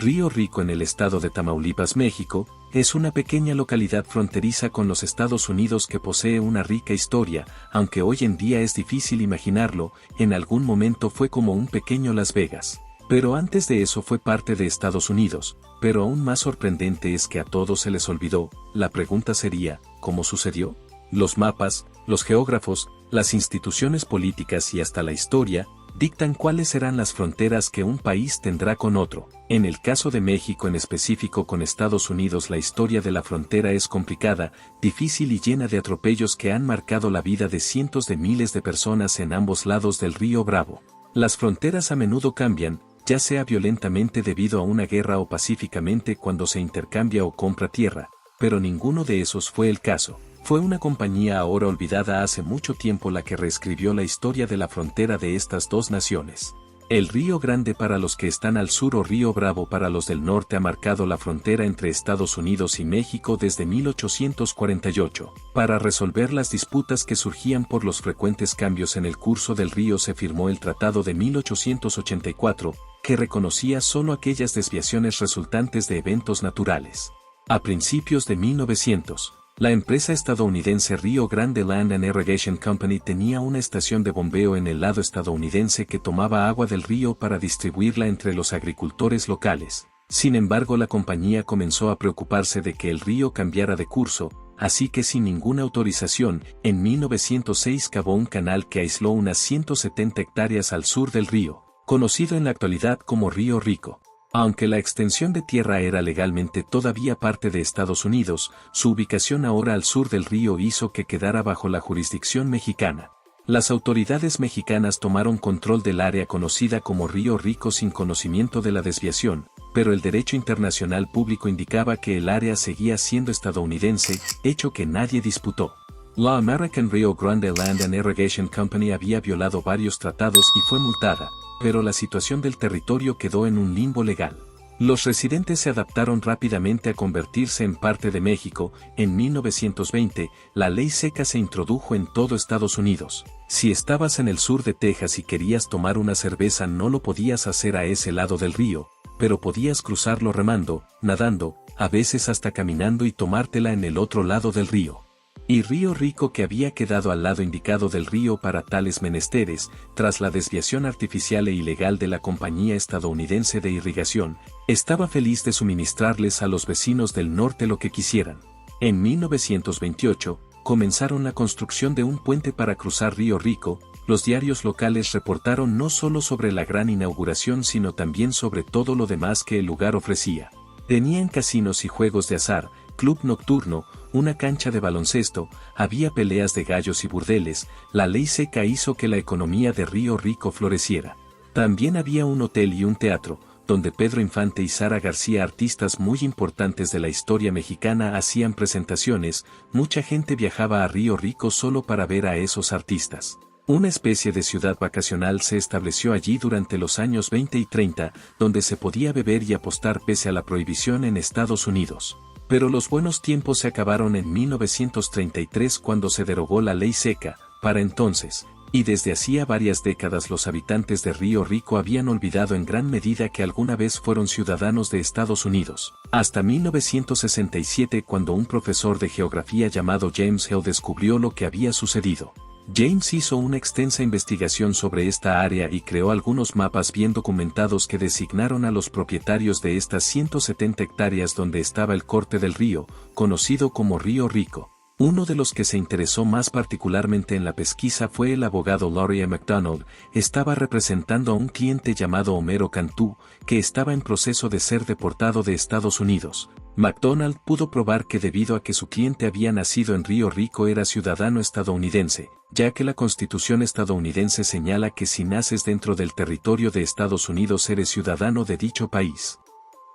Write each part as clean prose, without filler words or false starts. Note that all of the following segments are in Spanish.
Río Rico en el estado de Tamaulipas, México, es una pequeña localidad fronteriza con los Estados Unidos que posee una rica historia, aunque hoy en día es difícil imaginarlo, en algún momento fue como un pequeño Las Vegas. Pero antes de eso fue parte de Estados Unidos, pero aún más sorprendente es que a todos se les olvidó. La pregunta sería, ¿cómo sucedió? Los mapas, los geógrafos, las instituciones políticas y hasta la historia, dictan cuáles serán las fronteras que un país tendrá con otro. En el caso de México en específico con Estados Unidos, la historia de la frontera es complicada, difícil y llena de atropellos que han marcado la vida de cientos de miles de personas en ambos lados del río Bravo. Las fronteras a menudo cambian, ya sea violentamente debido a una guerra o pacíficamente cuando se intercambia o compra tierra, pero ninguno de esos fue el caso. Fue una compañía ahora olvidada hace mucho tiempo la que reescribió la historia de la frontera de estas dos naciones. El Río Grande para los que están al sur o Río Bravo para los del norte ha marcado la frontera entre Estados Unidos y México desde 1848. Para resolver las disputas que surgían por los frecuentes cambios en el curso del río se firmó el Tratado de 1884, que reconocía solo aquellas desviaciones resultantes de eventos naturales. A principios de 1900, la empresa estadounidense Rio Grande Land and Irrigation Company tenía una estación de bombeo en el lado estadounidense que tomaba agua del río para distribuirla entre los agricultores locales. Sin embargo, la compañía comenzó a preocuparse de que el río cambiara de curso, así que sin ninguna autorización, en 1906 cavó un canal que aisló unas 170 hectáreas al sur del río, conocido en la actualidad como Río Rico. Aunque la extensión de tierra era legalmente todavía parte de Estados Unidos, su ubicación ahora al sur del río hizo que quedara bajo la jurisdicción mexicana. Las autoridades mexicanas tomaron control del área conocida como Río Rico sin conocimiento de la desviación, pero el derecho internacional público indicaba que el área seguía siendo estadounidense, hecho que nadie disputó. La American Rio Grande Land and Irrigation Company había violado varios tratados y fue multada, pero la situación del territorio quedó en un limbo legal. Los residentes se adaptaron rápidamente a convertirse en parte de México. En 1920, la ley seca se introdujo en todo Estados Unidos. Si estabas en el sur de Texas y querías tomar una cerveza no lo podías hacer a ese lado del río, pero podías cruzarlo remando, nadando, a veces hasta caminando y tomártela en el otro lado del río. Y Río Rico, que había quedado al lado indicado del río para tales menesteres, tras la desviación artificial e ilegal de la compañía estadounidense de irrigación, estaba feliz de suministrarles a los vecinos del norte lo que quisieran. En 1928, comenzaron la construcción de un puente para cruzar Río Rico. Los diarios locales reportaron no solo sobre la gran inauguración sino también sobre todo lo demás que el lugar ofrecía. Tenían casinos y juegos de azar, club nocturno, una cancha de baloncesto, había peleas de gallos y burdeles. La ley seca hizo que la economía de Río Rico floreciera. También había un hotel y un teatro, donde Pedro Infante y Sara García, artistas muy importantes de la historia mexicana, hacían presentaciones. Mucha gente viajaba a Río Rico solo para ver a esos artistas. Una especie de ciudad vacacional se estableció allí durante los años 20 y 30, donde se podía beber y apostar pese a la prohibición en Estados Unidos. Pero los buenos tiempos se acabaron en 1933 cuando se derogó la ley seca. Para entonces, y desde hacía varias décadas, los habitantes de Río Rico habían olvidado en gran medida que alguna vez fueron ciudadanos de Estados Unidos. Hasta 1967, cuando un profesor de geografía llamado James Hill descubrió lo que había sucedido. James hizo una extensa investigación sobre esta área y creó algunos mapas bien documentados que designaron a los propietarios de estas 170 hectáreas donde estaba el corte del río, conocido como Río Rico. Uno de los que se interesó más particularmente en la pesquisa fue el abogado Laurie McDonald. Estaba representando a un cliente llamado Homero Cantú, que estaba en proceso de ser deportado de Estados Unidos. McDonald pudo probar que debido a que su cliente había nacido en Río Rico era ciudadano estadounidense, ya que la Constitución estadounidense señala que si naces dentro del territorio de Estados Unidos eres ciudadano de dicho país.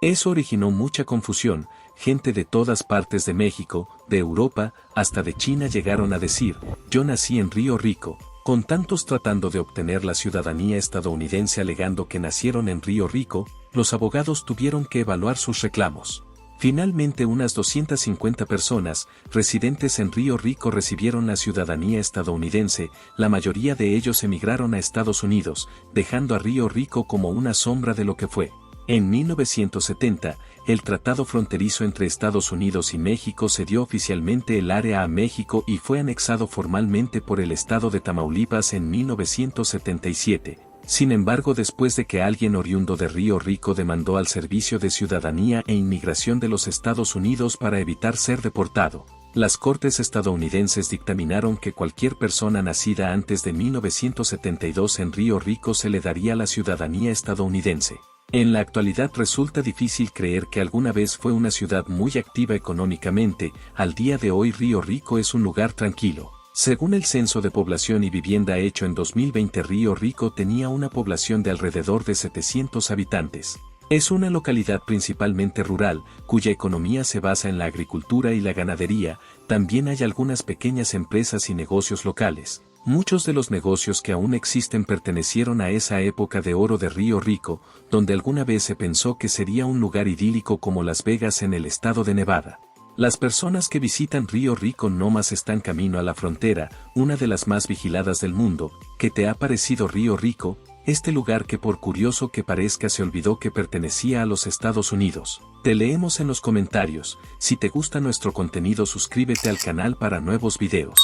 Eso originó mucha confusión. Gente de todas partes de México, de Europa, hasta de China llegaron a decir, yo nací en Río Rico, con tantos tratando de obtener la ciudadanía estadounidense alegando que nacieron en Río Rico. Los abogados tuvieron que evaluar sus reclamos. Finalmente unas 250 personas, residentes en Río Rico, recibieron la ciudadanía estadounidense. La mayoría de ellos emigraron a Estados Unidos, dejando a Río Rico como una sombra de lo que fue. En 1970, el tratado fronterizo entre Estados Unidos y México cedió oficialmente el área a México y fue anexado formalmente por el estado de Tamaulipas en 1977. Sin embargo, después de que alguien oriundo de Río Rico demandó al Servicio de Ciudadanía e Inmigración de los Estados Unidos para evitar ser deportado, las cortes estadounidenses dictaminaron que cualquier persona nacida antes de 1972 en Río Rico se le daría la ciudadanía estadounidense. En la actualidad resulta difícil creer que alguna vez fue una ciudad muy activa económicamente. Al día de hoy Río Rico es un lugar tranquilo. Según el Censo de Población y Vivienda hecho en 2020, Río Rico tenía una población de alrededor de 700 habitantes. Es una localidad principalmente rural, cuya economía se basa en la agricultura y la ganadería. También hay algunas pequeñas empresas y negocios locales. Muchos de los negocios que aún existen pertenecieron a esa época de oro de Río Rico, donde alguna vez se pensó que sería un lugar idílico como Las Vegas en el estado de Nevada. Las personas que visitan Río Rico no más están camino a la frontera, una de las más vigiladas del mundo. ¿Qué te ha parecido Río Rico? Este lugar que, por curioso que parezca, se olvidó que pertenecía a los Estados Unidos. Te leemos en los comentarios. Si te gusta nuestro contenido, suscríbete al canal para nuevos videos.